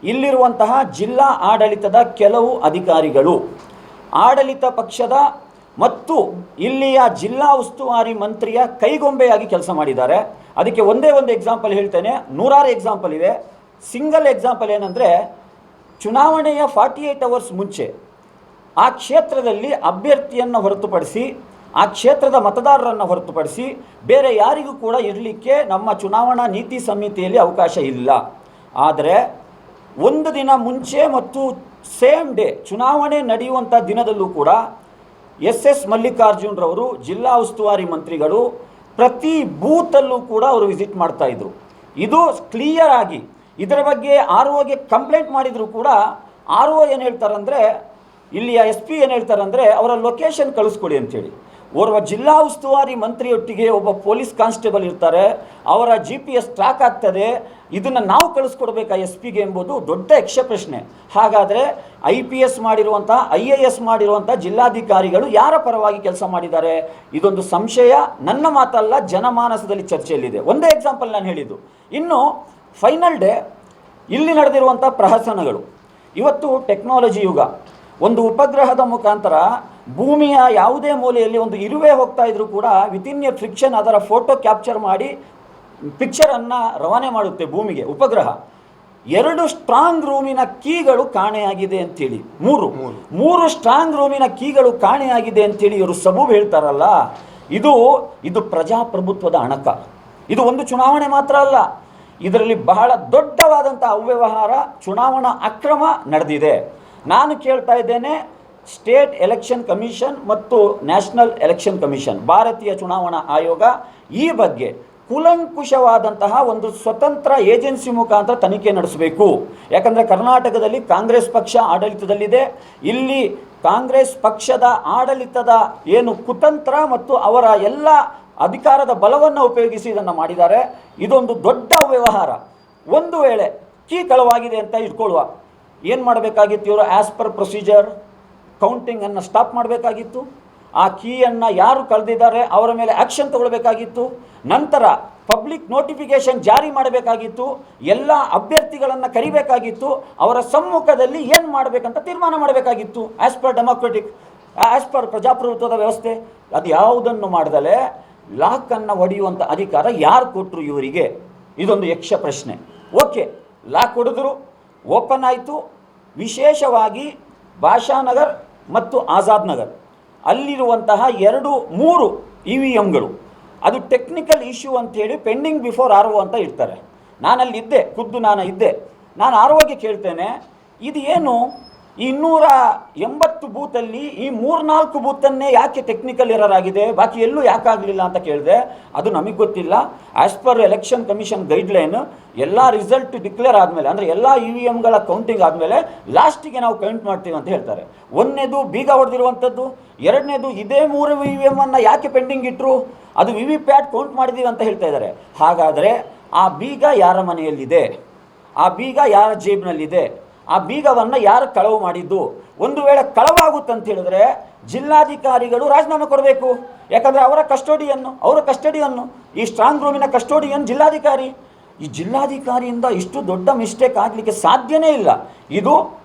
ಇಲ್ಲಿರುವಂತಹ ಜಿಲ್ಲಾ ಆಡಳಿತದ ಕೆಲವು ಅಧಿಕಾರಿಗಳು ಆಡಳಿತ ಪಕ್ಷದ ಮತ್ತು ಇಲ್ಲಿಯ ಜಿಲ್ಲಾ ಉಸ್ತುವಾರಿ ಮಂತ್ರಿಯ ಕೈಗೊಂಬೆಯಾಗಿ ಕೆಲಸ ಮಾಡಿದ್ದಾರೆ. ಅದಕ್ಕೆ ಒಂದೇ ಒಂದು ಎಕ್ಸಾಂಪಲ್ ಹೇಳ್ತೇನೆ, ನೂರಾರು ಎಕ್ಸಾಂಪಲ್ ಇದೆ. ಸಿಂಗಲ್ ಎಕ್ಸಾಂಪಲ್ ಏನಂದರೆ, ಚುನಾವಣೆಯ 48 ಅವರ್ಸ್ ಮುಂಚೆ ಆ ಕ್ಷೇತ್ರದಲ್ಲಿ ಅಭ್ಯರ್ಥಿಯನ್ನು ಹೊರತುಪಡಿಸಿ, ಆ ಕ್ಷೇತ್ರದ ಮತದಾರರನ್ನು ಹೊರತುಪಡಿಸಿ ಬೇರೆ ಯಾರಿಗೂ ಕೂಡ ಇರಲಿಕ್ಕೆ ನಮ್ಮ ಚುನಾವಣಾ ನೀತಿ ಸಂಹಿತೆಯಲ್ಲಿ ಅವಕಾಶ ಇಲ್ಲ. ಆದರೆ ಒಂದು ದಿನ ಮುಂಚೆ ಮತ್ತು ಸೇಮ್ ಡೇ ಚುನಾವಣೆ ನಡೆಯುವಂಥ ದಿನದಲ್ಲೂ ಕೂಡ ಎಸ್ ಮಲ್ಲಿಕಾರ್ಜುನ್ರವರು ಜಿಲ್ಲಾ ಉಸ್ತುವಾರಿ ಮಂತ್ರಿಗಳು ಪ್ರತಿ ಬೂತಲ್ಲೂ ಕೂಡ ಅವರು ವಿಸಿಟ್ ಮಾಡ್ತಾಯಿದ್ರು. ಇದು ಕ್ಲಿಯರ್ ಆಗಿ ಇದರ ಬಗ್ಗೆ ROಗೆ ಕಂಪ್ಲೇಂಟ್ ಮಾಡಿದರೂ ಕೂಡ RO ಏನು ಹೇಳ್ತಾರಂದರೆ, ಇಲ್ಲಿಯ SP ಏನು ಹೇಳ್ತಾರಂದರೆ, ಅವರ ಲೊಕೇಶನ್ ಕಳಿಸ್ಕೊಡಿ ಅಂಥೇಳಿ. ಓರ್ವ ಜಿಲ್ಲಾ ಉಸ್ತುವಾರಿ ಮಂತ್ರಿಯೊಟ್ಟಿಗೆ ಒಬ್ಬ ಪೊಲೀಸ್ ಕಾನ್ಸ್ಟೇಬಲ್ ಇರ್ತಾರೆ, ಅವರ GPS ಟ್ರ್ಯಾಕ್ ಆಗ್ತದೆ, ಇದನ್ನು ನಾವು ಕಳಿಸ್ಕೊಡ್ಬೇಕಾ SPಗೆ ಎಂಬುದು ದೊಡ್ಡ ಯಕ್ಷ ಪ್ರಶ್ನೆ. ಹಾಗಾದರೆ IPS ಮಾಡಿರುವಂಥ IAS ಮಾಡಿರುವಂಥ ಜಿಲ್ಲಾಧಿಕಾರಿಗಳು ಯಾರ ಪರವಾಗಿ ಕೆಲಸ ಮಾಡಿದ್ದಾರೆ? ಇದೊಂದು ಸಂಶಯ, ನನ್ನ ಮಾತಲ್ಲ, ಜನಮಾನಸದಲ್ಲಿ ಚರ್ಚೆಯಲ್ಲಿದೆ. ಒಂದೇ ಎಕ್ಸಾಂಪಲ್ ನಾನು ಹೇಳಿದ್ದು. ಇನ್ನು ಫೈನಲ್ ಡೇ ಇಲ್ಲಿ ನಡೆದಿರುವಂಥ ಪ್ರಹಸನಗಳು. ಇವತ್ತು ಟೆಕ್ನಾಲಜಿ ಯುಗ. ಒಂದು ಉಪಗ್ರಹದ ಮುಖಾಂತರ ಭೂಮಿಯ ಯಾವುದೇ ಮೂಲೆಯಲ್ಲಿ ಒಂದು ಇರುವೆ ಹೋಗ್ತಾ ಇದ್ರೂ ಕೂಡ ವಿತಿನ್ ಎ ಫ್ರಿಕ್ಷನ್ ಅದರ ಫೋಟೋ ಕ್ಯಾಪ್ಚರ್ ಮಾಡಿ ಪಿಕ್ಚರನ್ನು ರವಾನೆ ಮಾಡುತ್ತೆ ಭೂಮಿಗೆ ಉಪಗ್ರಹ. 2 ಸ್ಟ್ರಾಂಗ್ ರೂಮಿನ ಕೀಗಳು ಕಾಣೆಯಾಗಿದೆ ಅಂತೇಳಿ, ಮೂರು ಸ್ಟ್ರಾಂಗ್ ರೂಮಿನ ಕೀಗಳು ಕಾಣೆಯಾಗಿದೆ ಅಂತೇಳಿ ಇವರು ಸಬೂಬು ಹೇಳ್ತಾರಲ್ಲ, ಇದು ಪ್ರಜಾಪ್ರಭುತ್ವದ ಅಣಕ. ಇದು ಒಂದು ಚುನಾವಣೆ ಮಾತ್ರ ಅಲ್ಲ, ಇದರಲ್ಲಿ ಬಹಳ ದೊಡ್ಡವಾದಂಥ ಅವ್ಯವಹಾರ, ಚುನಾವಣಾ ಅಕ್ರಮ ನಡೆದಿದೆ. ನಾನು ಕೇಳ್ತಾ ಇದ್ದೇನೆ, ಸ್ಟೇಟ್ ಎಲೆಕ್ಷನ್ ಕಮಿಷನ್ ಮತ್ತು ನ್ಯಾಷನಲ್ ಎಲೆಕ್ಷನ್ ಕಮಿಷನ್, ಭಾರತೀಯ ಚುನಾವಣಾ ಆಯೋಗ ಈ ಬಗ್ಗೆ ಕೂಲಂಕುಷವಾದಂತಹ ಒಂದು ಸ್ವತಂತ್ರ ಏಜೆನ್ಸಿ ಮುಖಾಂತರ ತನಿಖೆ ನಡೆಸಬೇಕು. ಯಾಕಂದರೆ ಕರ್ನಾಟಕದಲ್ಲಿ ಕಾಂಗ್ರೆಸ್ ಪಕ್ಷ ಆಡಳಿತದಲ್ಲಿದೆ. ಇಲ್ಲಿ ಕಾಂಗ್ರೆಸ್ ಪಕ್ಷದ ಆಡಳಿತದ ಏನು ಕುತಂತ್ರ ಮತ್ತು ಅವರ ಎಲ್ಲ ಅಧಿಕಾರದ ಬಲವನ್ನು ಉಪಯೋಗಿಸಿ ಇದನ್ನು ಮಾಡಿದ್ದಾರೆ. ಇದೊಂದು ದೊಡ್ಡ ವ್ಯವಹಾರ. ಒಂದು ವೇಳೆ ಕೀ ಕಳವಾಗಿದೆ ಅಂತ ಇಟ್ಕೊಳ್ಳುವ, ಏನು ಮಾಡಬೇಕಾಗಿತ್ತು ಇವರು? ಆ್ಯಸ್ ಪರ್ ಪ್ರೊಸೀಜರ್ ಕೌಂಟಿಂಗನ್ನು ಸ್ಟಾಪ್ ಮಾಡಬೇಕಾಗಿತ್ತು. ಆ ಕೀಯನ್ನು ಯಾರು ಕಳೆದಿದ್ದಾರೆ ಅವರ ಮೇಲೆ ಆ್ಯಕ್ಷನ್ ತಗೊಳ್ಬೇಕಾಗಿತ್ತು. ನಂತರ ಪಬ್ಲಿಕ್ ನೋಟಿಫಿಕೇಷನ್ ಜಾರಿ ಮಾಡಬೇಕಾಗಿತ್ತು. ಎಲ್ಲ ಅಭ್ಯರ್ಥಿಗಳನ್ನು ಕರಿಬೇಕಾಗಿತ್ತು. ಅವರ ಸಮ್ಮುಖದಲ್ಲಿ ಏನು ಮಾಡಬೇಕಂತ ತೀರ್ಮಾನ ಮಾಡಬೇಕಾಗಿತ್ತು. ಆ್ಯಸ್ ಪರ್ ಪ್ರಜಾಪ್ರಭುತ್ವದ ವ್ಯವಸ್ಥೆ. ಅದು ಯಾವುದನ್ನು ಮಾಡ್ದಲೇ ಲಾಕನ್ನು ಹೊಡೆಯುವಂಥ ಅಧಿಕಾರ ಯಾರು ಕೊಟ್ಟರು ಇವರಿಗೆ? ಇದೊಂದು ಯಕ್ಷ ಪ್ರಶ್ನೆ. ಓಕೆ, ಲಾಕ್ ಹೊಡೆದ್ರು, ಓಪನ್ ಆಯಿತು. ವಿಶೇಷವಾಗಿ ಭಾಷಾನಗರ್ ಮತ್ತು ಆಜಾದ್ ನಗರ್ ಅಲ್ಲಿರುವಂತಹ 2-3 EVMಗಳು ಅದು ಟೆಕ್ನಿಕಲ್ ಇಶ್ಯೂ ಅಂಥೇಳಿ ಪೆಂಡಿಂಗ್ ಬಿಫೋರ್ RO ಅಂತ ಇರ್ತಾರೆ. ನಾನಲ್ಲಿದ್ದೆ, ನಾನು ಇದ್ದೆ. ನಾನು ROಗೆ ಕೇಳ್ತೇನೆ, ಇದು ಏನು ಈ 280 ಬೂತಲ್ಲಿ ಈ 3-4 ಬೂತನ್ನೇ ಯಾಕೆ ಟೆಕ್ನಿಕಲ್ ಎರರ್ ಆಗಿದೆ, ಬಾಕಿ ಎಲ್ಲೂ ಯಾಕಾಗಲಿಲ್ಲ ಅಂತ ಕೇಳಿದೆ. ಅದು ನಮಗೆ ಗೊತ್ತಿಲ್ಲ. As per election commission guideline ಎಲ್ಲ ರಿಸಲ್ಟ್ ಡಿಕ್ಲೇರ್ ಆದಮೇಲೆ, ಅಂದರೆ ಎಲ್ಲ EVMಗಳ ಕೌಂಟಿಂಗ್ ಆದಮೇಲೆ ಲಾಸ್ಟಿಗೆ ನಾವು ಕೌಂಟ್ ಮಾಡ್ತೀವಿ ಅಂತ ಹೇಳ್ತಾರೆ. ಒಂದನೇದು ಬೀಗ ಹೊಡೆದಿರುವಂಥದ್ದು, ಎರಡನೇದು ಇದೇ 3 EVMನ್ನು ಯಾಕೆ ಪೆಂಡಿಂಗ್ ಇಟ್ಟರು, ಅದು VVPAT ಕೌಂಟ್ ಮಾಡಿದ್ದೀವಿ ಅಂತ ಹೇಳ್ತಾ ಇದ್ದಾರೆ. ಹಾಗಾದರೆ ಆ ಬೀಗ ಯಾರ ಮನೆಯಲ್ಲಿದೆ? ಆ ಬೀಗ ಯಾರ ಜೇಬಿನಲ್ಲಿದೆ? ಆ ಬೀಗವನ್ನು ಯಾರು ಕಳವು ಮಾಡಿದ್ದು? ಒಂದು ವೇಳೆ ಕಳವಾಗುತ್ತಂತ ಹೇಳಿದ್ರೆ ಜಿಲ್ಲಾಧಿಕಾರಿಗಳು ರಾಜೀನಾಮೆ ಕೊಡಬೇಕು. ಯಾಕಂದರೆ ಅವರ ಕಸ್ಟಡಿಯನ್ನು ಈ ಸ್ಟ್ರಾಂಗ್ ರೂಮಿನ ಕಸ್ಟೋಡಿಯನ್ ಜಿಲ್ಲಾಧಿಕಾರಿ. ಈ ಜಿಲ್ಲಾಧಿಕಾರಿಯಿಂದ ಇಷ್ಟು ದೊಡ್ಡ ಮಿಸ್ಟೇಕ್ ಆಗಲಿಕ್ಕೆ ಸಾಧ್ಯನೇ ಇಲ್ಲ. ಇದು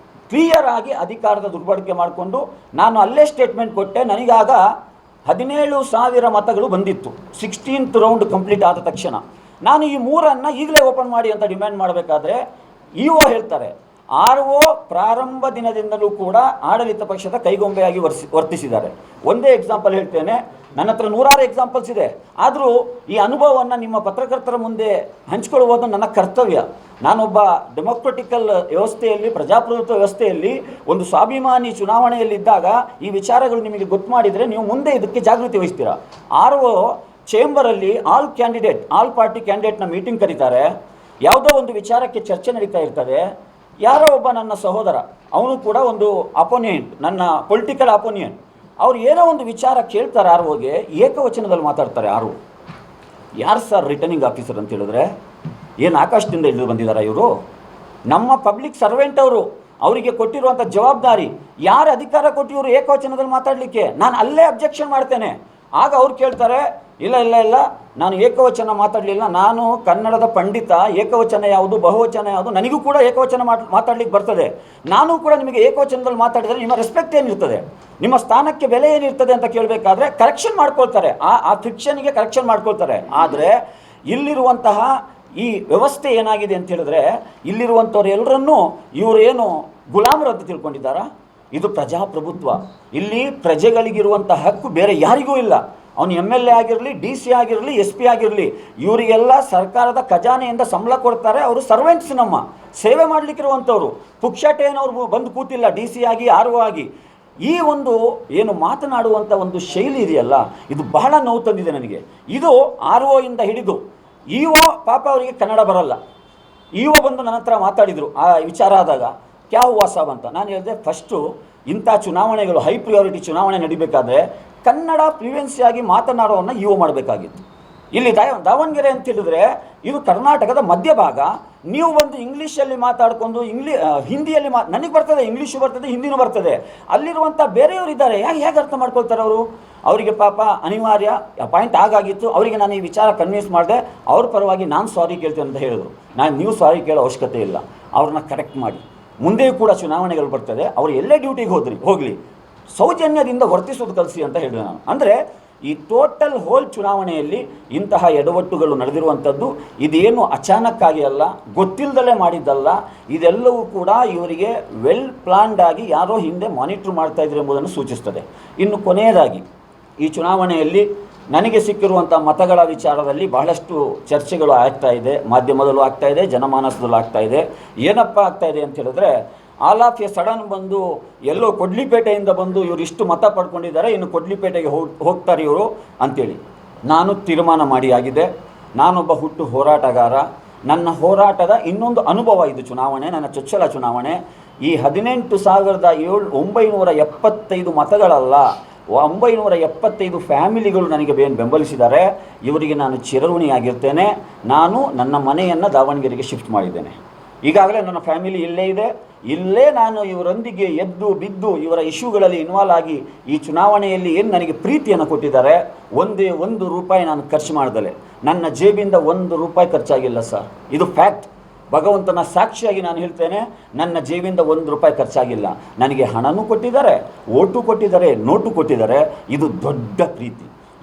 ಕ್ಲಿಯರ್ ಆಗಿ ಅಧಿಕಾರದ ದುರ್ಬಳಕೆ ಮಾಡಿಕೊಂಡು, ನಾನು ಅಲ್ಲೇ ಸ್ಟೇಟ್ಮೆಂಟ್ ಕೊಟ್ಟೆ, ನನಗಾಗ 17,000 ಮತಗಳು ಬಂದಿತ್ತು 16th ರೌಂಡ್ ಕಂಪ್ಲೀಟ್ ಆದ ತಕ್ಷಣ. ನಾನು ಈ 3ಅನ್ನು ಈಗಲೇ ಓಪನ್ ಮಾಡಿ ಅಂತ ಡಿಮ್ಯಾಂಡ್ ಮಾಡಬೇಕಾದ್ರೆ EO ಹೇಳ್ತಾರೆ, RO ಪ್ರಾರಂಭ ದಿನದಿಂದಲೂ ಕೂಡ ಆಡಳಿತ ಪಕ್ಷದ ಕೈಗೊಂಬೆಯಾಗಿ ವರ್ತಿಸಿದ್ದಾರೆ. ಒಂದೇ ಎಕ್ಸಾಂಪಲ್ ಹೇಳ್ತೇನೆ, ನನ್ನ ಹತ್ರ ನೂರಾರು ಎಕ್ಸಾಂಪಲ್ಸ್ ಇದೆ. ಆದರೂ ಈ ಅನುಭವವನ್ನು ನಿಮ್ಮ ಪತ್ರಕರ್ತರ ಮುಂದೆ ಹಂಚಿಕೊಳ್ಳುವುದು ನನ್ನ ಕರ್ತವ್ಯ. ನಾನೊಬ್ಬ ಡೆಮೊಕ್ರೆಟಿಕಲ್ ವ್ಯವಸ್ಥೆಯಲ್ಲಿ, ಪ್ರಜಾಪ್ರಭುತ್ವ ವ್ಯವಸ್ಥೆಯಲ್ಲಿ ಒಂದು ಸ್ವಾಭಿಮಾನಿ ಚುನಾವಣೆಯಲ್ಲಿದ್ದಾಗ ಈ ವಿಚಾರಗಳು ನಿಮಗೆ ಗೊತ್ತು ಮಾಡಿದರೆ ನೀವು ಮುಂದೆ ಇದಕ್ಕೆ ಜಾಗೃತಿ ವಹಿಸ್ತೀರಾ. RO ಚೇಂಬರಲ್ಲಿ ಆಲ್ ಪಾರ್ಟಿ ಕ್ಯಾಂಡಿಡೇಟ್ನ ಮೀಟಿಂಗ್ ಕರೀತಾರೆ. ಯಾವುದೋ ಒಂದು ವಿಚಾರಕ್ಕೆ ಚರ್ಚೆ ನಡೀತಾ ಇರ್ತದೆ. ಯಾರೋ ಒಬ್ಬ ನನ್ನ ಸಹೋದರ, ಅವನು ಕೂಡ ಒಂದು ಅಪೋನಿಯಂಟ್, ನನ್ನ ಪೊಲಿಟಿಕಲ್ ಅಪೋನಿಯಂಟ್, ಅವ್ರು ಏನೋ ಒಂದು ವಿಚಾರ ಕೇಳ್ತಾರೆ ROಗೆ, ಏಕವಚನದಲ್ಲಿ ಮಾತಾಡ್ತಾರೆ. ಯಾರು ಸರ್ ರಿಟರ್ನಿಂಗ್ ಆಫೀಸರ್ ಅಂತ ಹೇಳಿದ್ರೆ, ಏನು ಆಕಾಶದಿಂದ ಇಳಿದು ಬಂದಿದ್ದಾರೆ ಇವರು? ನಮ್ಮ ಪಬ್ಲಿಕ್ ಸರ್ವೆಂಟ್ ಅವರು, ಅವರಿಗೆ ಕೊಟ್ಟಿರುವಂಥ ಜವಾಬ್ದಾರಿ, ಯಾರು ಅಧಿಕಾರ ಕೊಟ್ಟು ಇವರು ಏಕವಚನದಲ್ಲಿ ಮಾತಾಡಲಿಕ್ಕೆ? ನಾನು ಅಲ್ಲೇ ಅಬ್ಜೆಕ್ಷನ್ ಮಾಡ್ತೇನೆ. ಆಗ ಅವ್ರು ಕೇಳ್ತಾರೆ, ಇಲ್ಲ ನಾನು ಏಕವಚನ ಮಾತಾಡಲಿಲ್ಲ. ನಾನು ಕನ್ನಡದ ಪಂಡಿತ. ಏಕವಚನ ಯಾವುದು ಬಹುವಚನ ಯಾವುದು ನನಗೂ ಕೂಡ ಏಕವಚನ ಮಾತಾಡ್ಲಿಕ್ಕೆ ಬರ್ತದೆ. ನಾನು ಕೂಡ ನಿಮಗೆ ಏಕವಚನದಲ್ಲಿ ಮಾತಾಡಿದರೆ ನಿಮ್ಮ ರೆಸ್ಪೆಕ್ಟ್ ಏನಿರ್ತದೆ, ನಿಮ್ಮ ಸ್ಥಾನಕ್ಕೆ ಬೆಲೆ ಏನಿರ್ತದೆ ಅಂತ ಕೇಳಬೇಕಾದ್ರೆ ಕರೆಕ್ಷನ್ ಮಾಡ್ಕೊಳ್ತಾರೆ, ಆ ಫಿಕ್ಷನ್ಗೆ ಕರೆಕ್ಷನ್ ಮಾಡ್ಕೊಳ್ತಾರೆ. ಆದರೆ ಇಲ್ಲಿರುವಂತಹ ಈ ವ್ಯವಸ್ಥೆ ಏನಾಗಿದೆ ಅಂತ ಹೇಳಿದ್ರೆ, ಇಲ್ಲಿರುವಂಥವ್ರು ಎಲ್ಲರನ್ನೂ ಇವರೇನು ಗುಲಾಮರು ಅಂತ ತಿಳ್ಕೊಂಡಿದ್ದಾರಾ? ಇದು ಪ್ರಜಾಪ್ರಭುತ್ವ. ಇಲ್ಲಿ ಪ್ರಜೆಗಳಿಗಿರುವಂಥ ಹಕ್ಕು ಬೇರೆ ಯಾರಿಗೂ ಇಲ್ಲ. ಅವನು MLA ಆಗಿರಲಿ, DC ಆಗಿರಲಿ, SP ಆಗಿರಲಿ, ಇವರಿಗೆಲ್ಲ ಸರ್ಕಾರದ ಖಜಾನೆಯಿಂದ ಸಂಬಳ ಕೊಡ್ತಾರೆ. ಅವರು ಸರ್ವೆಂಟ್ಸ್, ನಮ್ಮ ಸೇವೆ ಮಾಡಲಿಕ್ಕಿರುವಂಥವ್ರು. ಪುಕ್ಷಟೇನವ್ರು ಬಂದು ಕೂತಿಲ್ಲ DC ಆಗಿ RO ಆಗಿ. ಈ ಒಂದು ಏನು ಮಾತನಾಡುವಂಥ ಒಂದು ಶೈಲಿ ಇದೆಯಲ್ಲ, ಇದು ಬಹಳ ನೋವು ತಂದಿದೆ ನನಗೆ. ಇದು RO ಇಂದ ಹಿಡಿದು EO, ಪಾಪ ಅವರಿಗೆ ಕನ್ನಡ ಬರಲ್ಲ. EO ಬಂದು ನನ್ನ ಹತ್ರ ಮಾತಾಡಿದರು ಆ ವಿಚಾರ ಆದಾಗ, ಕ್ಯಾ ಹುವಾ ಸಾಬ್ ಅಂತ. ನಾನು ಹೇಳಿದೆ, ಫಸ್ಟು ಇಂಥ ಚುನಾವಣೆಗಳು, ಹೈ ಪ್ರಿಯಾರಿಟಿ ಚುನಾವಣೆ ನಡಿಬೇಕಾದ್ರೆ ಕನ್ನಡ ಫ್ಲೂಯೆನ್ಸಿಯಾಗಿ ಮಾತನಾಡೋವನ್ನು EO ಮಾಡಬೇಕಾಗಿತ್ತು. ಇಲ್ಲಿ ದಾವಣಗೆರೆ ಅಂತ ಹೇಳಿದ್ರೆ ಇದು ಕರ್ನಾಟಕದ ಮಧ್ಯಭಾಗ. ನೀವು ಬಂದು ಇಂಗ್ಲೀಷಲ್ಲಿ ಮಾತಾಡ್ಕೊಂಡು ಹಿಂದಿಯಲ್ಲಿ ನನಗೆ ಬರ್ತದೆ, ಇಂಗ್ಲೀಷು ಬರ್ತದೆ, ಹಿಂದಿನೂ ಬರ್ತದೆ. ಅಲ್ಲಿರುವಂಥ ಬೇರೆಯವರು ಇದ್ದಾರೆ, ಹೇಗೆ ಅರ್ಥ ಮಾಡ್ಕೊಳ್ತಾರೆ ಅವರು? ಅವರಿಗೆ ಪಾಪ ಅನಿವಾರ್ಯ ಪಾಯಿಂಟ್ ಆಗಾಗಿತ್ತು. ಅವರಿಗೆ ನಾನು ಈ ವಿಚಾರ ಕನ್ವಿನ್ಸ್ ಮಾಡಿದೆ. ಅವ್ರ ಪರವಾಗಿ ನಾನು ಸಾರಿ ಕೇಳ್ತೇನೆ ಅಂತ ಹೇಳಿದ್ರು. ನೀವು ಸಾರಿ ಕೇಳೋ ಅವಶ್ಯಕತೆ ಇಲ್ಲ, ಅವ್ರನ್ನ ಕರೆಕ್ಟ್ ಮಾಡಿ. ಮುಂದೆಯೂ ಕೂಡ ಚುನಾವಣೆಗಳು ಬರ್ತದೆ, ಅವರು ಎಲ್ಲೇ ಡ್ಯೂಟಿಗೆ ಹೋಗಲಿ, ಸೌಜನ್ಯದಿಂದ ವರ್ತಿಸೋದು ಕಲಿಸಿ ಅಂತ ಹೇಳಿದೆ ನಾನು. ಅಂದರೆ ಈ ಟೋಟಲ್ ಹೋಲ್ ಚುನಾವಣೆಯಲ್ಲಿ ಇಂತಹ ಎಡವಟ್ಟುಗಳು ನಡೆದಿರುವಂಥದ್ದು ಇದೇನು ಅಚಾನಕ್ಕಾಗಿ ಅಲ್ಲ, ಗೊತ್ತಿಲ್ಲದಲ್ಲೇ ಮಾಡಿದ್ದಲ್ಲ. ಇದೆಲ್ಲವೂ ಕೂಡ ಇವರಿಗೆ ವೆಲ್ ಪ್ಲಾನ್ಡ್ ಆಗಿ ಯಾರೋ ಹಿಂದೆ ಮಾನಿಟ್ರ್ ಮಾಡ್ತಾಯಿದ್ರು ಎಂಬುದನ್ನು ಸೂಚಿಸ್ತದೆ. ಇನ್ನು ಕೊನೆಯದಾಗಿ ಈ ಚುನಾವಣೆಯಲ್ಲಿ ನನಗೆ ಸಿಕ್ಕಿರುವಂಥ ಮತಗಳ ವಿಚಾರದಲ್ಲಿ ಬಹಳಷ್ಟು ಚರ್ಚೆಗಳು ಆಗ್ತಾ ಇದೆ, ಮಾಧ್ಯಮದಲ್ಲೂ ಆಗ್ತಾ ಇದೆ, ಜನಮಾನಸದಲ್ಲೂ ಆಗ್ತಾ ಇದೆ. ಏನಪ್ಪ ಆಗ್ತಾ ಇದೆ ಅಂತ ಹೇಳಿದ್ರೆ, ಆಲ್ ಆಫ್ ಎ ಸಡನ್ ಬಂದು ಎಲ್ಲೋ ಕೊಡ್ಲಿಪೇಟೆಯಿಂದ ಬಂದು ಇವರು ಇಷ್ಟು ಮತ ಪಡ್ಕೊಂಡಿದ್ದಾರೆ, ಇನ್ನು ಕೊಡ್ಲಿಪೇಟೆಗೆ ಹೋಗ್ತಾರೆ ಇವರು ಅಂತೇಳಿ ನಾನು ತೀರ್ಮಾನ ಮಾಡಿ ಆಗಿದೆ. ನಾನೊಬ್ಬ ಹುಟ್ಟು ಹೋರಾಟಗಾರ. ನನ್ನ ಹೋರಾಟದ ಇನ್ನೊಂದು ಅನುಭವ ಇದು ಚುನಾವಣೆ, ನನ್ನ ಚೊಚ್ಚಲ ಚುನಾವಣೆ. ಈ 18,975 ಮತಗಳಲ್ಲ, 975 ಫ್ಯಾಮಿಲಿಗಳು ನನಗೆ ಬೆಂಬಲಿಸಿದ್ದಾರೆ. ಇವರಿಗೆ ನಾನು ಚಿರಋಣಿಯಾಗಿರ್ತೇನೆ. ನಾನು ನನ್ನ ಮನೆಯನ್ನು ದಾವಣಗೆರೆಗೆ ಶಿಫ್ಟ್ ಮಾಡಿದ್ದೇನೆ. ಈಗಾಗಲೇ ನನ್ನ ಫ್ಯಾಮಿಲಿ ಇಲ್ಲೇ ಇದೆ. ಇಲ್ಲೇ ನಾನು ಇವರೊಂದಿಗೆ ಎದ್ದು ಬಿದ್ದು ಇವರ ಇಶ್ಯೂಗಳಲ್ಲಿ ಇನ್ವಾಲ್ವ್ ಆಗಿ ಈ ಚುನಾವಣೆಯಲ್ಲಿ ಏನು ನನಗೆ ಪ್ರೀತಿಯನ್ನು ಕೊಟ್ಟಿದ್ದಾರೆ, ಒಂದೇ ₹1 ನಾನು ಖರ್ಚು ಮಾಡ್ದಲೆ, ನನ್ನ ಜೇಬಿಂದ ₹1 ಖರ್ಚಾಗಿಲ್ಲ ಸರ್. ಇದು ಫ್ಯಾಕ್ಟ್. ಭಗವಂತನ ಸಾಕ್ಷಿಯಾಗಿ ನಾನು ಹೇಳ್ತೇನೆ, ನನ್ನ ಜೇಬಿಂದ ₹1 ಖರ್ಚಾಗಿಲ್ಲ. ನನಗೆ ಹಣನೂ ಕೊಟ್ಟಿದ್ದಾರೆ, ಓಟು ಕೊಟ್ಟಿದ್ದಾರೆ, ನೋಟು ಕೊಟ್ಟಿದ್ದಾರೆ. ಇದು ದೊಡ್ಡ ಪ್ರೀತಿ.